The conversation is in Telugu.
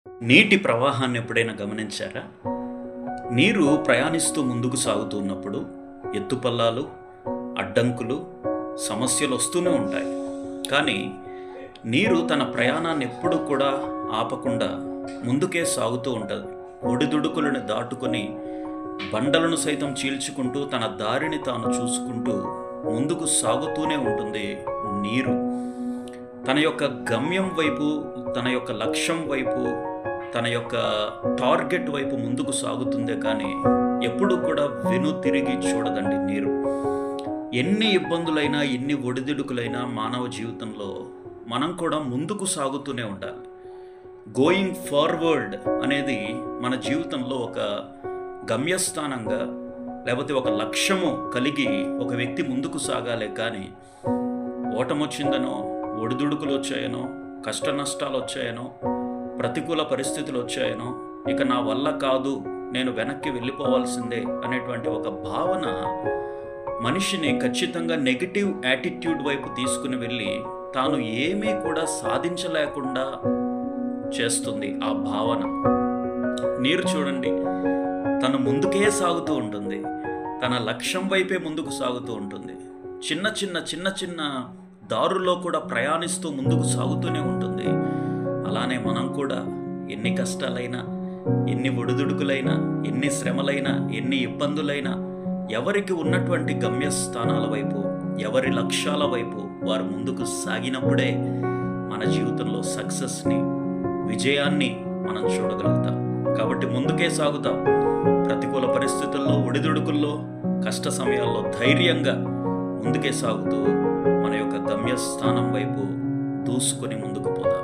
నీటి ప్రవాహాన్ని ఎప్పుడైనా గమనించారా? నీరు ప్రయాణిస్తూ ముందుకు సాగుతున్నప్పుడు ఎత్తుపల్లాలు, అడ్డంకులు, సమస్యలు వస్తూనే ఉంటాయి. కానీ నీరు తన ప్రయాణాన్ని ఎప్పుడు కూడా ఆపకుండా ముందుకే సాగుతూ ఉంటుంది. ఒడిదుడుకులను దాటుకొని బండలను సైతం చీల్చుకుంటూ తన దారిని తాను చూసుకుంటూ ముందుకు సాగుతూనే ఉంటుంది నీరు. తన యొక్క గమ్యం వైపు, తన యొక్క లక్ష్యం వైపు, తన యొక్క టార్గెట్ వైపు ముందుకు సాగుతుందే కానీ ఎప్పుడు కూడా తిరిగి చూడదండి నీరు. ఎన్ని ఇబ్బందులైనా, ఎన్ని ఒడిదుడుకులైనా మానవ జీవితంలో మనం కూడా ముందుకు సాగుతూనే ఉండాలి. గోయింగ్ ఫార్వర్డ్ అనేది మన జీవితంలో ఒక గమ్యస్థానంగా, లేకపోతే ఒక లక్ష్యము కలిగి ఒక వ్యక్తి ముందుకు సాగాలే కానీ ఓటమొచ్చిందనో, ఒడిదుడుకులు వచ్చాయనో, కష్ట నష్టాలు వచ్చాయనో, ప్రతికూల పరిస్థితులు వచ్చాయనో, ఇక నా వల్ల కాదు, నేను వెనక్కి వెళ్ళిపోవాల్సిందే అనేటువంటి ఒక భావన మనిషిని ఖచ్చితంగా నెగిటివ్ యాటిట్యూడ్ వైపు తీసుకుని వెళ్ళి తాను ఏమీ కూడా సాధించలేకుండా చేస్తుంది ఆ భావన. నీరు చూడండి, తను ముందుకే సాగుతూ ఉంటుంది, తన లక్ష్యం వైపే ముందుకు సాగుతూ ఉంటుంది. చిన్న చిన్న దారుల్లో కూడా ప్రయాణిస్తూ ముందుకు సాగుతూనే ఉంటుంది. అలానే మనం కూడా ఎన్ని కష్టాలైనా, ఎన్ని ఒడిదుడుకులైనా, ఎన్ని శ్రమలైనా, ఎన్ని ఇబ్బందులైనా ఎవరికి ఉన్నటువంటి గమ్యస్థానాల వైపు, ఎవరి లక్ష్యాల వైపు వారు ముందుకు సాగినప్పుడే మన జీవితంలో సక్సెస్ని, విజయాన్ని మనం చూడగలుగుతాం. కాబట్టి ముందుకే సాగుతాం. ప్రతికూల పరిస్థితుల్లో, ఒడిదుడుకుల్లో, కష్ట సమయాల్లో ధైర్యంగా ముందుకే సాగుతూ మన యొక్క గమ్యస్థానం వైపు దూసుకొని ముందుకు పోదాం.